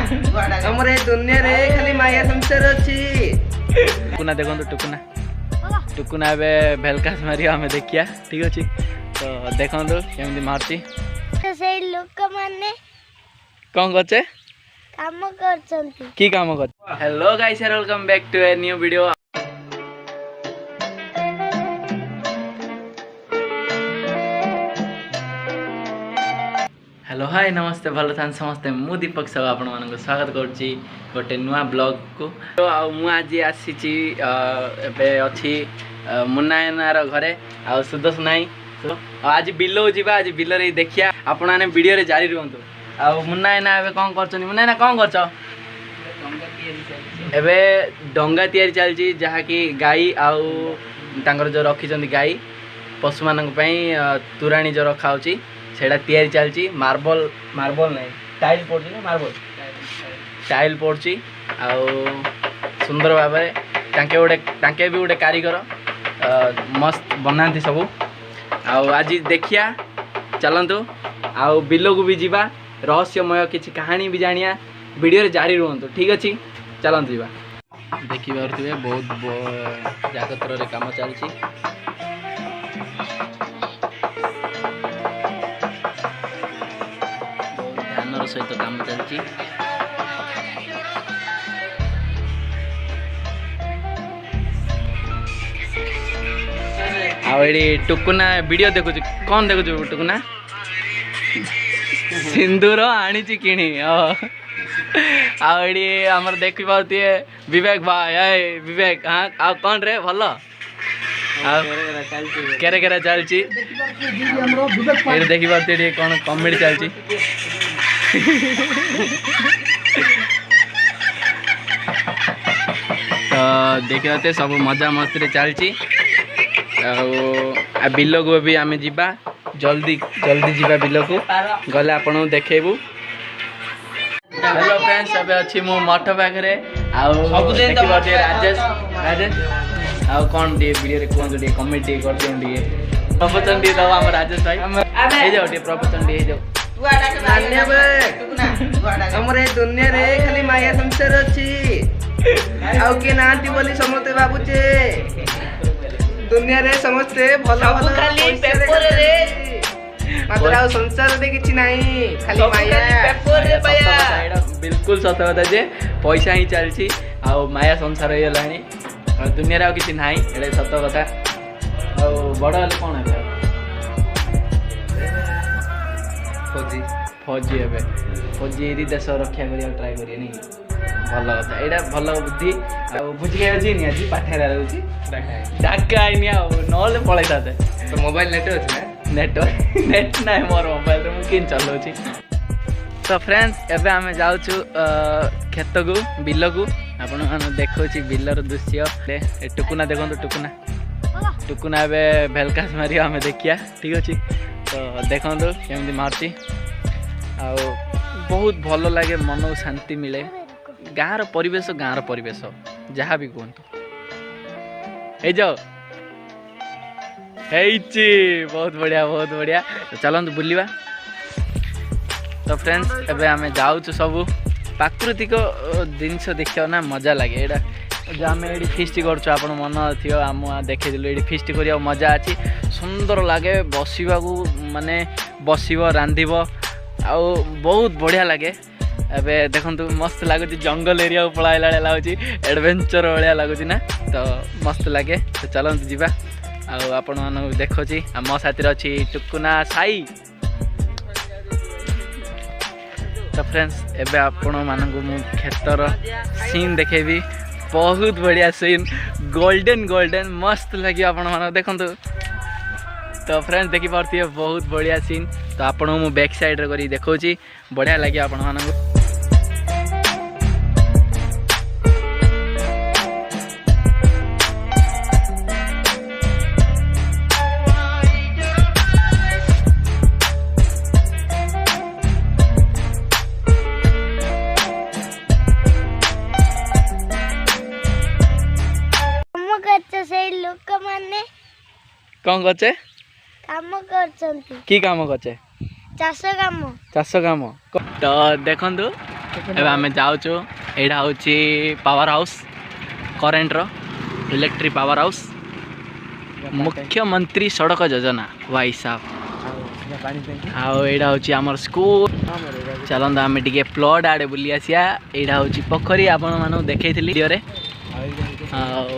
हमरे दुनिया रे खाली माया संसार अछि टुकुना देखो टुकुना टुकुना ए भेलकास मारी हमें देखिया ठीक अछि तो देखो केमती मारची तो से लोक माने कौन करछे काम करछंती की काम कर hello guys welcome back to a new video hello hi नमस्ते भलो थान समस्ते मु दीपक सब आपण मानको स्वागत करछि गोटे नुआ ब्लॉग को तो मु आज आसी एबे अछि मुन्नायनार घरे आ सुदस नाई आज बिलो जीवा आज बिलो रे देखिया आपण माने वीडियो रे जारी रहंतु आ मुन्नायना एबे कोन करछनी मुन्नायना कोन करछ एबे डंगा तयारी चलछि जहा कि गाई आउ तांगर जो रखी जंदी गाई पशु मानक पई तुराणी जो रखा होछि सेटा तयारी चलछि मार्बल मार्बल नहीं टाइल पड़छि ना मार्बल टाइल पड़छि आ सुंदर भाबरे तांके भी गोटे कारीगर मस्त बनाती सब आज देखिया चलतु आ बिलो को भी जीवा रहस्यमय किसी कहानी भी जानिया वीडियो रे जारी रुहतु ठीक अच्छे चलतु जीवा देखि पारुथिबे बहुत जागतर रे काम चलछि ध्यान सहित काम चलछि आड़ी टुकुना वीडियो देखु कौन देखु टुकुना सिंदूर आनी किणी आड़ी आमर देखी पारे विवेक भाई विवेक हाँ आ कौन रे भल केरे केरे चलची देखी पारे कौन कमेडी चलची तो देखी पाते सब मजा मस्ती चलची आ बिलो को भी आम जीवा जल्दी जल्दी जीवा बिलो को गले आपन देखेबू हेलो फ्रेंड्स अब अच्छी मो मठ पाखरे राजेश राजेश आ कौन वीडियो रे कोन डी कमेंट कर दियो डी प्रवचन दी दवा हम राजेश भाई हे जाओ डी प्रवचन दी हे जाओ हमरे दुनिया रे खाली माया संसार अछि आउ के नांती बोली समते बाबूचे दुनिया रे समस्ते भलो भलो खाली पेपर रे मात्र आ संसार रे किछि नाही खाली माया पेपर रे माया बिल्कुल सत कथा जे पैसा ही चलछि आ माया संसार हे लानी दुनिया रे आ किछि नाही एडे सत कथा आ बड़ हले कोन है फौजी फौजी हेबे फौजी री देश रक्षा करिया ट्राई करिए नहीं भल कथा एटा भल बुद्धि आ बुझि गए जी नि आज पाठेरा रहउछि डाका आइनी आ नले पळै जाते तो मोबाइल नेट अछि ना नेट ना मोर मोबाइल रे मु किन चलौछि तो फ्रेंड्स एबे हमें जाउछु खेत को बिल को आपण माने देखौछि बिलर दृश्य टुकुना देखो टुकुना टुकुना एबे भेलकास मारी हमें देखिया ठीक अछि तो देखो केमती मारची आ बहुत भल लगे मन को शांति मिले गाँव परिवेश जहाँ भी कहतु हे जाओ बहुत बढ़िया तो चलतु बुलवा तो फ्रेंड्स एबे आमे जाऊँ सब प्राकृतिक जिनस देखा ना मजा लगे यहाँ आम ये फिस्ट कर मन थी आम देखे ये फिस्ट कर मजा अच्छी सुंदर लगे बसवा माने बस रांधब आ बहुत बढ़िया लगे एबे देखंतु मस्त लगुच जंगल एरिया को पळाइला लगुच एडवेंचर भाया लगुच ना तो मस्त लगे तो चलतु जीवा आपण मानक देखुची मो साथी अच्छी टुकुना साई तो फ्रेंड्स एबे आपण मानक मु खेतर सीन देखेबी बहुत बढ़िया सीन गोल्डन गोल्डन मस्त लगे आपण मानक देखंतु तो फ्रेंड्स देखी पारती बहुत बढ़िया सीन तो आपण मु बैक साइड रे करी देखौची बढ़िया लगे आपण मानक कौन करछे काम करछंती की काम करछे चाष काम तो देखंतु ଏବେ ଆମେ ଯାଉଛୁ ଏଇଟା ହେଉଛି ପାୱାର ହାଉସ୍ କରେଣ୍ଟର ଇଲେକ୍ଟ୍ରିକ୍ ପାୱାର ହାଉସ୍ ମୁଖ୍ୟମନ୍ତ୍ରୀ ସଡ଼କ ଯୋଜନା ୱାଇ ସାବ ଆଉ ଏଇଟା ହେଉଛି ଆମର ସ୍କୁଲ ଚାଲନ୍ତୁ ଆମେ ଟିକେ ପ୍ଲଟ୍ ଆଡ଼େ ବୁଲି ଆସିବା ଏଇଟା ହେଉଛି ପୋଖରୀ ଆପଣମାନଙ୍କୁ ଦେଖେଇଥିଲି ଭିଡ଼ିଓରେ ଆଉ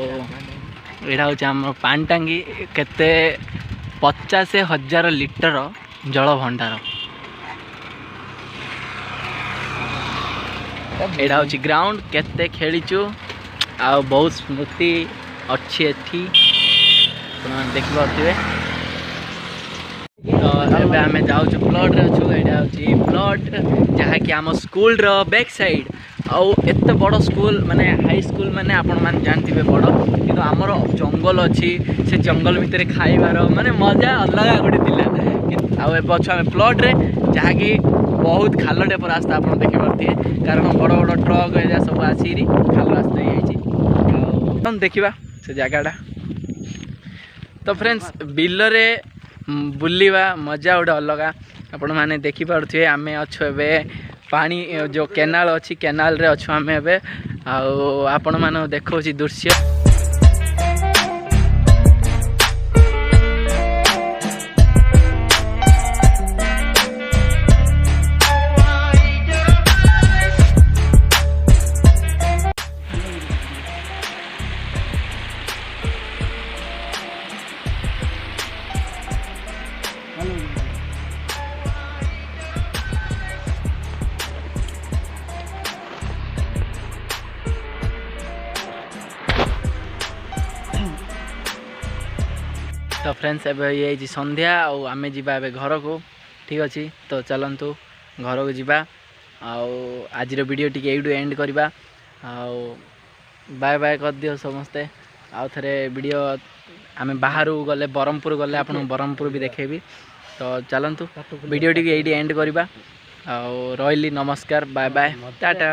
ଏଇଟା ହେଉଛି ଆମର ପାଣି ଟାଙ୍କି କେତେ 50,000 ଲିଟର ଜଳ ଭଣ୍ଡାର ଏଇଟା ହେଉଛି ଗ୍ରାଉଣ୍ଡ କେତେ ଖେଳିଛୁ ଆଉ ବହୁତ ସ୍ମୃତି ଅଛି ଏଠି ଆପଣମାନେ ଦେଖିପାରୁଥିବେ ତ ଏବେ ଆମେ ଯାଉଛୁ ପ୍ଲଟ୍ରେ ଅଛୁ ଏଇଟା ହେଉଛି ପ୍ଲଟ୍ ଯାହାକି ଆମ ସ୍କୁଲର ବ୍ୟାକ୍ ସାଇଡ଼୍ ଆଉ ଏତେ ବଡ଼ ସ୍କୁଲ ମାନେ ହାଇସ୍କୁଲ ମାନେ ଆପଣମାନେ ଜାଣିଥିବେ ବଡ଼ କିନ୍ତୁ ଆମର ଜଙ୍ଗଲ ଅଛି ସେ ଜଙ୍ଗଲ ଭିତରେ ଖାଇବାର ମାନେ ମଜା ଅଲଗା ଗୋଟେ ଥିଲା ଆଉ ଏବେ ଅଛୁ ଆମେ ପ୍ଲଟ୍ରେ ଯାହାକି ବହୁତ ଖାଲ ଟାଇପ୍ ରାସ୍ତା ଆପଣ ଦେଖିପାରୁଥିବେ କାରଣ ବଡ଼ ବଡ଼ ଟ୍ରକ୍ ଏରିଆ ସବୁ ଆସିକି ଖାଲ ରାସ୍ତା ହେଇଯାଇଛି ଆଉ ଦେଖିବା ସେ ଜାଗାଟା ତ ଫ୍ରେଣ୍ଡସ୍ ବିଲରେ ବୁଲିବା ମଜା ଗୋଟେ ଅଲଗା ଆପଣମାନେ ଦେଖିପାରୁଥିବେ ଆମେ ଅଛୁ ଏବେ ପାଣି ଯେଉଁ କେନାଲ ଅଛି କେନାଲରେ ଅଛୁ ଆମେ ଏବେ ଆଉ ଆପଣମାନଙ୍କୁ ଦେଖାଉଛି ଦୃଶ୍ୟ तो फ्रेंड्स एबे ये संध्या आउ आमे जिबा एबे घर को ठीक अच्छी तो चलतु घर को जिबा आज वीडियो टी एडू एंड करवा बाय बाय कर दियो समस्ते आउ थे वीडियो आमे बाहर गले ब्रह्मपुर गले आपन ब्रह्मपुर भी देखेबी तो चलतु वीडियो टी एंड करवा रही नमस्कार बाय बाय टाटा।